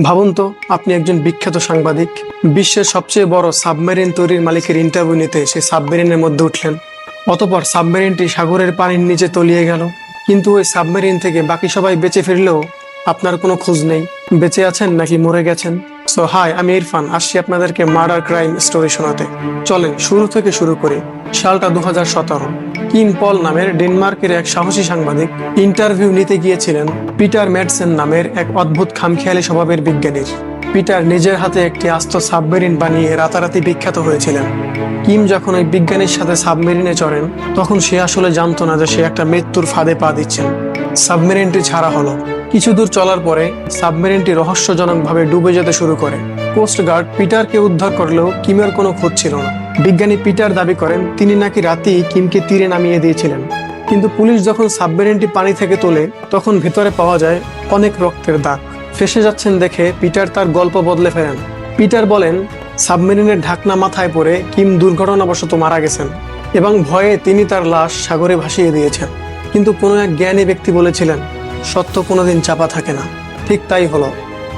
ভাবুন তো, আপনি একজন বিখ্যাত সাংবাদিক, বিশ্বের সবচেয়ে বড় সাবমেরিন তৈরির মালিকের ইন্টারভিউ নিতে সেই সাবমেরিনের মধ্যে উঠলেন। অতঃপর সাবমেরিনটি সাগরের পানির নিচে তলিয়ে গেল। কিন্তু ওই সাবমেরিন থেকে বাকি সবাই বেঁচে ফিরলেও আপনার কোনো খোঁজ নেই। বেঁচে আছেন নাকি মরে গেছেন? সো হাই, আমি ইরফান, আসছি আপনাদেরকে মার্ডার ক্রাইম স্টোরি শোনাতে। চলেন শুরু থেকে শুরু করি। সালটা 2017। কিম পল নামের ডেনমার্কের এক সাহসী সাংবাদিক ইন্টারভিউ নিতে গিয়েছিলেন পিটার ম্যাডসেন নামের এক অদ্ভুত খামখেয়ালি স্বভাবের বিজ্ঞানীর। পিটার নিজের হাতে একটি আস্ত সাবমেরিন বানিয়ে রাতারাতি বিখ্যাত হয়েছিলেন। কিম যখন ওই বিজ্ঞানীর সাথে সাবমেরিনে চড়েন, তখন সে আসলে জানতো না যে সে একটা মৃত্যুর ফাঁদে পা দিচ্ছেন। সাবমেরিনটি ছাড়া হলো। কিছু দূর চলার পরে সাবমেরিনটি রহস্যজনকভাবে ডুবে যেতে শুরু করে। কোস্টগার্ড পিটারকে উদ্ধার করলেও কিমের কোনো খোঁজ ছিল না। বিজ্ঞানী পিটার দাবি করেন তিনি নাকি রাতেই কিমকে তীরে নামিয়ে দিয়েছিলেন। কিন্তু পুলিশ যখন সাবমেরিনটি পানি থেকে তোলে, তখন ভেতরে পাওয়া যায় অনেক রক্তের দাগ। ফেসে যাচ্ছেন দেখে পিটার তার গল্প বদলে ফেলেন। পিটার বলেন সাবমেরিনের ঢাকনা মাথায় পড়ে কিম দুর্ঘটনাবশত মারা গেছেন এবং ভয়ে তিনি তার লাশ সাগরে ভাসিয়ে দিয়েছেন। কিন্তু কোনো এক জ্ঞানী ব্যক্তি বলেছিলেন সত্য কোনোদিন চাপা থাকে না। ঠিক তাই হলো।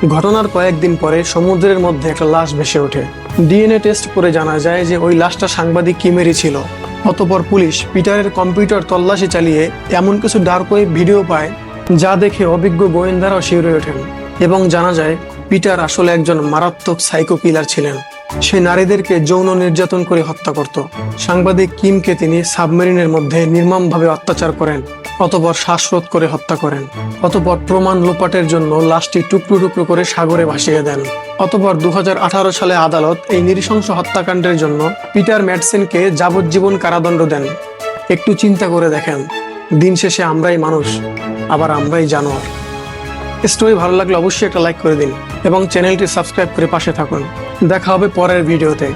ঘটনার কয়েকদিন পরে সমুদ্রের মধ্যে একটা লাশ ভেসে ওঠে। ডিএনএ টেস্ট করে জানা যায় যে ওই লাশটা সাংবাদিক কিমেরই ছিল। অতঃপর পুলিশ পিটারের কম্পিউটার তল্লাশি চালিয়ে এমন কিছু ডার্ক ওয়েব ভিডিও পায় যা দেখে অভিজ্ঞ গোয়েন্দারাও শিউরে ওঠেন এবং জানা যায় পিটার আসলে একজন মারাত্মক সাইকো কিলার ছিলেন। সে নারীদেরকে যৌন নির্যাতন করে হত্যা করত। সাংবাদিক কিমকে তিনি সাবমেরিনের মধ্যে নির্মমভাবে অত্যাচার করেন, অতঃপর শ্বাসরোধ করে হত্যা করেন। অতঃপর প্রমাণ লোপাটের জন্য লাশটি টুকরো টুকরো করে সাগরে ভাসিয়ে দেন। অতঃপর 2018 সালে আদালত এই নৃশংস হত্যাকাণ্ডের জন্য পিটার ম্যাডসেনকে যাবজ্জীবন কারাদণ্ড দেন। একটু চিন্তা করে দেখেন, দিন শেষে আমরাই মানুষ, আবার আমরাই জানোয়ার। স্টোরি ভালো লাগলে অবশ্যই একটা লাইক করে দিন এবং চ্যানেলটি সাবস্ক্রাইব করে পাশে থাকুন। দেখা হবে পরের ভিডিওতে।